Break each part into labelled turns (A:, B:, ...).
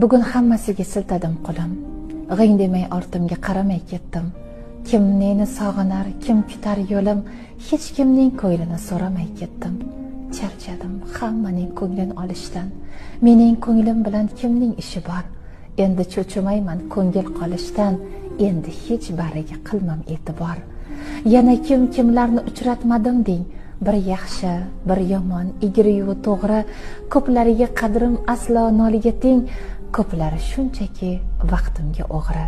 A: Bugun hammasiga siltadim qo'lim. G'ing demay ortimga qaramay ketdim. Kim meni sog'inar, kim kutar yo'lim, hech kimning ko'nglini so'ramay ketdim. Charchadim hammaning ko'nglini olishdan. Mening ko'nglim bilan kimning ishi bor? Endi cho'chimayman ko'ngil qolishdan, endi hech bariga qilmam e'tibor. Yana kimlarni uchratmadim deng, bir yaxshi, bir yomon, egri-yu to'g'ri, ko'plariga qadrim aslo noliga teng, ko'plari shunchaki vaqtimga o'g'ri.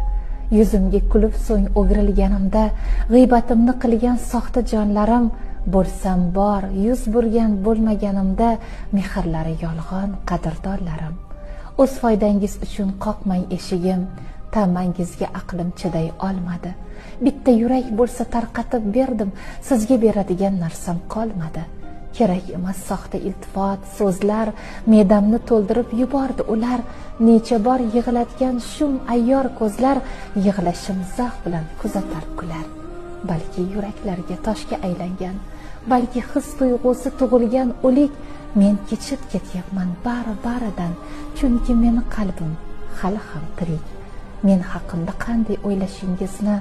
A: Yuzimga kulib so'ng o'girilganimda, g'iybatimni qilgan soxta jonlarim, bo'lsam bor, yuz burgan bo'lmaganimda, mehrlari yolg'on qadrdonlarim. O'z foydangiz uchun qoqmang eshigim, ta'mangizga aqlim chiday olmadi. Bitta yurak bo'lsa tarqatib berdim, sizga beradigan narsam qolmadi. Kerak emas soxta iltifot, so'zlar, me'damni to'ldirib yubordi ular. Necha bor yig'latgan shum ayyor ko'zlar, yig'lashim zavq bilan kuzatar kular. Balki yuraklarga toshga aylangan, balki his tuyg'usi tug'ilgan o'lik, men kechib ketyapman bari-baridan, chunki meni qalbim hali ham tirik. Men haqimda qanday o'ylashingizni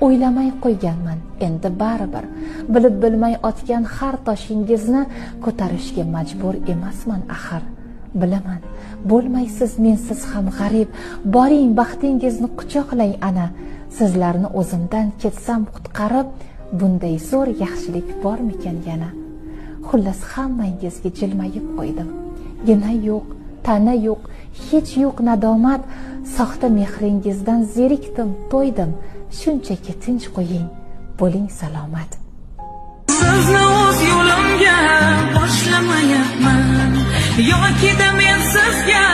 A: o'ylamay qo'yganman, endi baribir. Bilib bilmay otgan har toshingizni ko'tarishga majbur emasman axir. Bilaman, bo'lmaysiz mensiz ham g'arib, boring baxtingizni quchoqlang ana. Sizlarni o'zimdan ketsam qutqarib, bunday zo'r yaxshilik bormikan yana? Xullas hammangizga jilmayib qo'ydim. Gina yo'q, ta'na yo'q, hech yo'q nadomat, soxta mehringizdan zerikdim, to'ydim. Shunchaki tinch qo'ying, bo'ling salomat.
B: Sizni o'z yo'limga boshlamayapman, yoki da men sizga